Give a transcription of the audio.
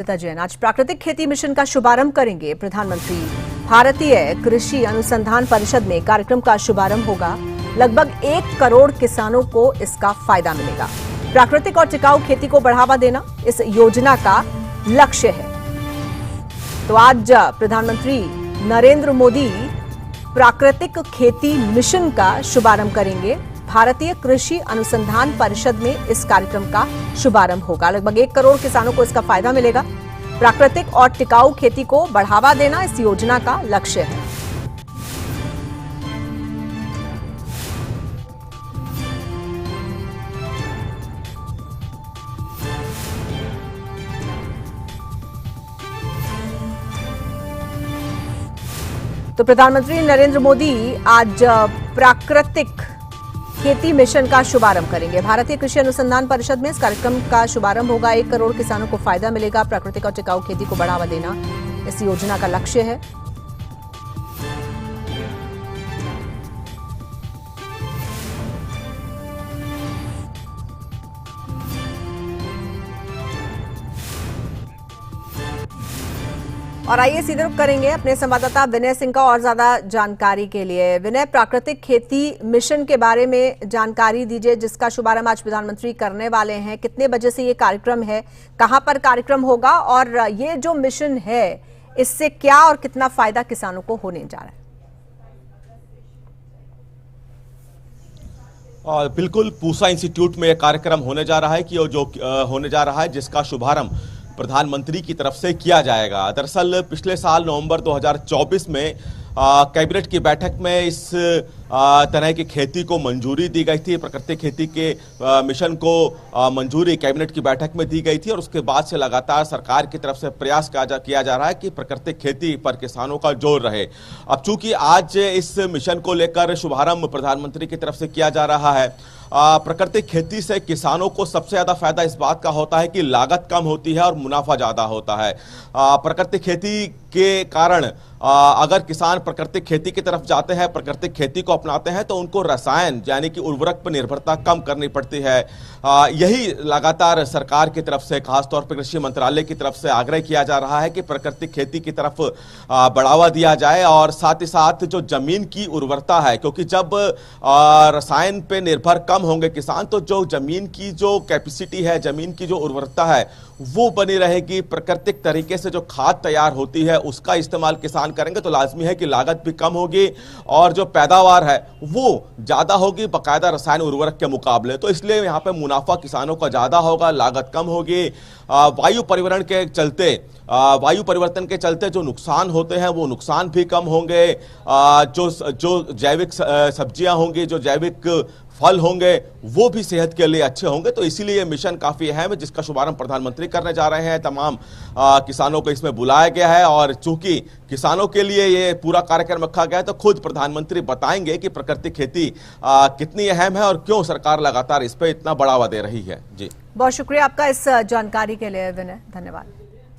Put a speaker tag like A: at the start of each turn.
A: जैन आज प्राकृतिक खेती मिशन का शुभारंभ करेंगे। प्रधानमंत्री भारतीय कृषि अनुसंधान परिषद में कार्यक्रम का शुभारंभ होगा। लगभग 1 करोड़ किसानों को इसका फायदा मिलेगा। प्राकृतिक और टिकाऊ खेती को बढ़ावा देना इस योजना का लक्ष्य है। तो आज प्रधानमंत्री नरेंद्र मोदी प्राकृतिक खेती मिशन का शुभारंभ करेंगे। भारतीय कृषि अनुसंधान परिषद में इस कार्यक्रम का शुभारंभ होगा। लगभग 1 करोड़ किसानों को इसका फायदा मिलेगा। प्राकृतिक और टिकाऊ खेती को बढ़ावा देना इस योजना का लक्ष्य है। तो प्रधानमंत्री नरेंद्र मोदी आज प्राकृतिक खेती मिशन का शुभारंभ करेंगे। भारतीय कृषि अनुसंधान परिषद में इस कार्यक्रम का शुभारंभ होगा। 1 करोड़ किसानों को फायदा मिलेगा। प्राकृतिक और टिकाऊ खेती को बढ़ावा देना इस योजना का लक्ष्य है। और आइए सीधे रुख करेंगे अपने संवाददाता विनय सिंह का और ज्यादा जानकारी के लिए। विनय, प्राकृतिक खेती मिशन के बारे में जानकारी दीजिए, जिसका शुभारंभ आज प्रधानमंत्री करने वाले हैं। कितने बजे से ये कार्यक्रम है, कहां पर कार्यक्रम होगा और ये जो मिशन है इससे क्या और कितना फायदा किसानों को होने जा रहा है?
B: बिल्कुल, पूसा इंस्टीट्यूट में यह कार्यक्रम होने जा रहा है कि जो होने जा रहा है, जिसका शुभारंभ प्रधानमंत्री की तरफ से किया जाएगा। दरअसल पिछले साल नवंबर 2024 में कैबिनेट की बैठक में इस तरह की खेती को मंजूरी दी गई थी। प्राकृतिक खेती के मिशन को मंजूरी कैबिनेट की बैठक में दी गई थी और उसके बाद से लगातार सरकार की तरफ से प्रयास किया जा रहा है कि प्राकृतिक खेती पर किसानों का जोर रहे। अब चूंकि आज इस मिशन को लेकर शुभारंभ प्रधानमंत्री की तरफ से किया जा रहा है, प्राकृतिक खेती से किसानों को सबसे ज्यादा फायदा इस बात का होता है कि लागत कम होती है और मुनाफा ज्यादा होता है। प्राकृतिक खेती के कारण अगर किसान प्राकृतिक खेती की तरफ जाते हैं, प्राकृतिक खेती को अपनाते हैं, तो उनको रसायन यानी कि उर्वरक पर निर्भरता कम करनी पड़ती है। यही लगातार सरकार की तरफ से, खासतौर पर कृषि मंत्रालय की तरफ से आग्रह किया जा रहा है कि प्राकृतिक खेती की तरफ बढ़ावा दिया जाए और साथ ही साथ जो जमीन की उर्वरता है, क्योंकि जब रसायन पे निर्भर कम होंगे किसान, तो जो जमीन की जो कैपेसिटी है, जमीन की जो उर्वरता है, वो बनी रहेगी। प्राकृतिक तरीके से जो खाद तैयार होती है उसका इस्तेमाल किसान करेंगे तो लाजमी है कि लागत भी कम होगी और जो पैदावार है वो ज्यादा होगी बाकायदा रसायन उर्वरक के मुकाबले। तो इसलिए यहाँ पे मुनाफा किसानों का ज्यादा होगा, लागत कम होगी। वायु परिवर्तन के चलते जो नुकसान होते हैं वो नुकसान भी कम होंगे। जो जैविक सब्जियां होंगी, जो जैविक फल होंगे, वो भी सेहत के लिए अच्छे होंगे। तो इसीलिए ये मिशन काफी अहम है, जिसका शुभारंभ प्रधानमंत्री करने जा रहे हैं। तमाम किसानों को इसमें बुलाया गया है और चूंकि किसानों के लिए ये पूरा कार्यक्रम रखा गया है, तो खुद प्रधानमंत्री बताएंगे कि प्राकृतिक खेती कितनी अहम है और क्यों सरकार लगातार इस पर इतना बढ़ावा दे रही है। जी,
A: बहुत शुक्रिया आपका इस जानकारी के लिए विनय, धन्यवाद।